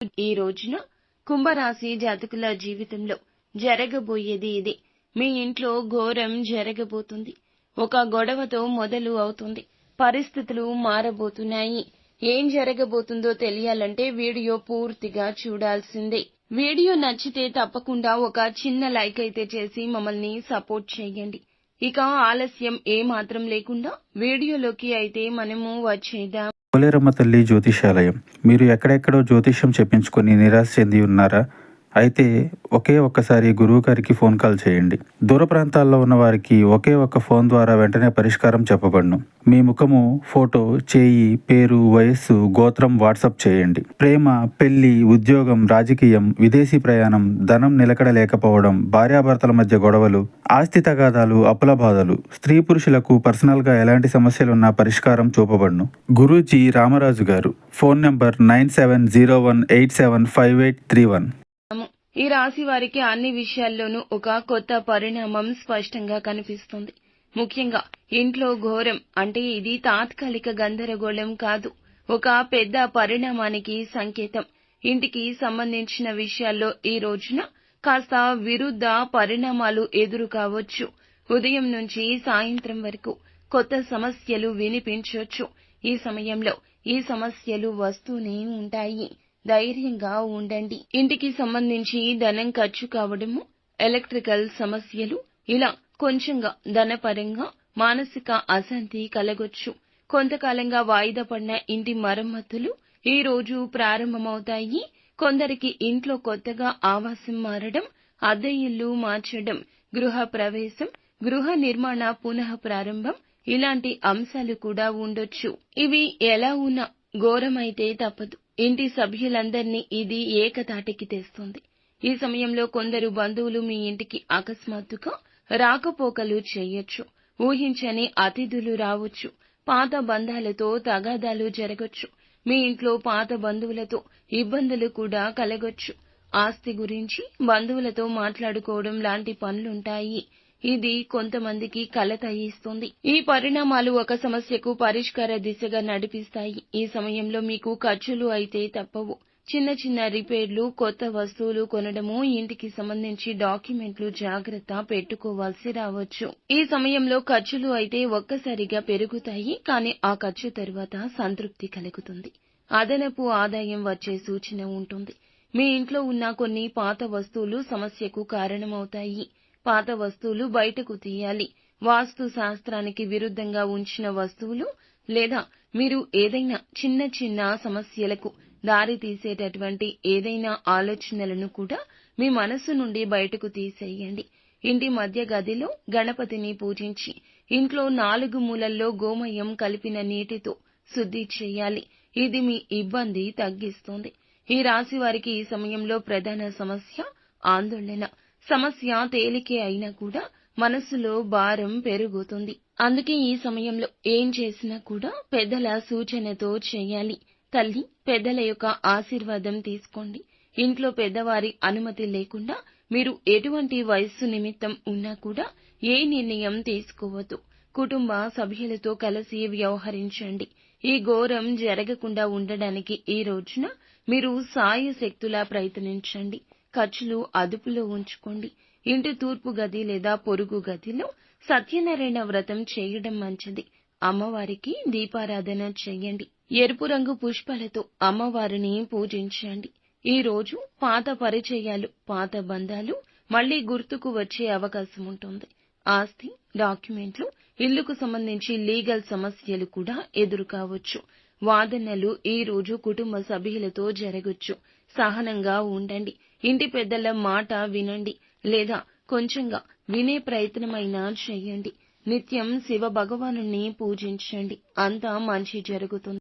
ఈ రోజున కుంభరాశి జాతకుల జీవితంలో జరగబోయేది ఇది. మీ ఇంట్లో ఘోరం జరగబోతుంది. ఒక గొడవతో మొదలు అవుతుంది. పరిస్థితులు మారబోతున్నాయి. ఏం జరగబోతుందో తెలియాలంటే వీడియో పూర్తిగా చూడాల్సిందే. వీడియో నచ్చితే తప్పకుండా ఒక చిన్న లైక్ అయితే చేసి మమ్మల్ని సపోర్ట్ చేయండి. ఇక ఆలస్యం ఏమాత్రం లేకుండా వీడియోలోకి అయితే మనము వచ్చేద్దాం. పోలేరమ్మ తల్లి జ్యోతిషాలయం. మీరు ఎక్కడెక్కడో జ్యోతిష్యం చెప్పించుకొని నిరాశ చెంది ఉన్నారా? అయితే ఒక్కసారి గురువు గారికి ఫోన్ కాల్ చేయండి. దూర ప్రాంతాల్లో ఉన్న వారికి ఒకే ఒక్క ఫోన్ ద్వారా వెంటనే పరిష్కారం చెప్పబడును. మీ ముఖము, ఫోటో, చేయి, పేరు, వయస్సు, గోత్రం వాట్సాప్ చేయండి. ప్రేమ, పెళ్లి, ఉద్యోగం, రాజకీయం, విదేశీ ప్రయాణం, ధనం నిలకడ లేకపోవడం, భార్యాభర్తల మధ్య గొడవలు, ఆస్తి తగాదాలు, అప్పుల బాధలు, స్త్రీ పురుషులకు పర్సనల్ గా ఎలాంటి సమస్యలున్నా పరిష్కారం చూపబడును. గురూజీ రామరాజు గారు. Phone number 9701875831. ఈ రాశి వారికి అన్ని విషయాల్లోనూ ఒక కొత్త పరిణామం స్పష్టంగా కనిపిస్తుంది. ముఖ్యంగా ఇంట్లో ఘోరం అంటే ఇది తాత్కాలిక గందరగోళం కాదు, ఒక పెద్ద పరిణామానికి సంకేతం. ఇంటికి సంబంధించిన విషయాల్లో ఈ రోజున కాస్త విరుద్ధ పరిణామాలు ఎదురు కావచ్చు. ఉదయం నుంచి సాయంత్రం వరకు కొత్త సమస్యలు వినిపించవచ్చు. ఈ సమయంలో ఈ సమస్యలు వస్తూనే ఉంటాయి. ధైర్యంగా ఉండండి. ఇంటికి సంబంధించి ధనం ఖర్చు కావడము, ఎలక్ట్రికల్ సమస్యలు, ఇలా కొంచెంగా ధనపరంగా మానసిక అశాంతి కలగొచ్చు. కొంతకాలంగా వాయిదా పడిన ఇంటి మరమ్మతులు ఈ రోజు ప్రారంభమవుతాయి. కొందరికి ఇంట్లో కొత్తగా ఆవాసం మారడం, అద్దె ఇల్లు మార్చడం, గృహ ప్రవేశం, గృహ నిర్మాణ పునః ప్రారంభం, ఇలాంటి అంశాలు కూడా ఉండొచ్చు. ఇవి ఎలా ఉన్నా ఘోరమైతే తప్పదు. ఇంటి సభ్యులందరినీ ఇది ఏకతాటికి తెస్తుంది. ఈ సమయంలో కొందరు బంధువులు మీ ఇంటికి అకస్మాత్తుగా రాకపోకలు చేయొచ్చు. ఊహించని అతిథులు రావచ్చు. పాత బంధాలతో తగాదాలు జరగొచ్చు. మీ ఇంట్లో పాత బంధువులతో ఇబ్బందులు కూడా కలగొచ్చు. ఆస్తి గురించి బంధువులతో మాట్లాడుకోవడం లాంటి పనులుంటాయి. ఇది కొంతమందికి కలత ఇస్తుంది. ఈ పరిణామాలు ఒక సమస్యకు పరిష్కార దిశగా నడిపిస్తాయి. ఈ సమయంలో మీకు ఖర్చులు అయితే తప్పవు. చిన్న చిన్న రిపేర్లు, కొత్త వస్తువులు కొనడము, ఇంటికి సంబంధించి డాక్యుమెంట్లు జాగ్రత్త పెట్టుకోవాల్సి రావచ్చు. ఈ సమయంలో ఖర్చులు అయితే ఒక్కసారిగా పెరుగుతాయి. కానీ ఆ ఖర్చు తరువాత సంతృప్తి కలుగుతుంది. అదనపు ఆదాయం వచ్చే సూచన ఉంటుంది. మీ ఇంట్లో ఉన్న కొన్ని పాత వస్తువులు సమస్యకు కారణమవుతాయి. పాత వస్తువులు బయటకు తీయాలి. వాస్తు శాస్త్రానికి విరుద్ధంగా ఉంచిన వస్తువులు లేదా మీరు ఏదైనా చిన్న చిన్న సమస్యలకు దారి తీసేటటువంటి ఏదైనా ఆలోచనలను కూడా మీ మనసు నుండి బయటకు తీసేయండి. ఇంటి మధ్య గదిలో గణపతిని పూజించి ఇంట్లో 4 మూలల్లో గోమయం కలిపిన నీటితో శుద్ధి చేయాలి. ఇది మీ ఇబ్బంది తగ్గిస్తుంది. ఈ రాశి వారికి ఈ సమయంలో ప్రధాన సమస్య ఆందోళన. సమస్య తేలికే అయినా కూడా మనసులో భారం పెరుగుతుంది. అందుకే ఈ సమయంలో ఏం చేసినా కూడా పెద్దల సూచనతో చేయాలి. తల్లి, పెద్దల యొక్క ఆశీర్వాదం తీసుకోండి. ఇంట్లో పెద్దవారి అనుమతి లేకుండా మీరు ఎటువంటి వయస్సు నిమిత్తం ఉన్నా కూడా ఏ నిర్ణయం తీసుకోవద్దు. కుటుంబ సభ్యులతో కలిసి వ్యవహరించండి. ఈ ఘోరం జరగకుండా ఉండడానికి ఈ రోజున మీరు సాయశక్తులా ప్రయత్నించండి. ఖర్చులు అదుపులో ఉంచుకోండి. ఇంటి తూర్పు గది లేదా పొరుగు గదిలో సత్యనారాయణ వ్రతం చేయడం మంచిది. అమ్మవారికి దీపారాధన చేయండి. ఎరుపు రంగు పుష్పాలతో అమ్మవారిని పూజించండి. ఈ రోజు పాత పరిచయాలు, పాత బంధాలు మళ్లీ గుర్తుకు వచ్చే అవకాశం ఉంటుంది. ఆస్తి, డాక్యుమెంట్లు, ఇల్లుకు సంబంధించి లీగల్ సమస్యలు కూడా ఎదురు కావచ్చు. వాదనలు ఈ రోజు కుటుంబ సభ్యులతో జరగొచ్చు. సహనంగా ఉండండి. ఇంటి పెద్దల మాట వినండి లేదా కొంచెంగా వినే ప్రయత్నమైనా చేయండి. నిత్యం శివ భగవానుని పూజించండి. అంతా మంచి జరుగుతుంది.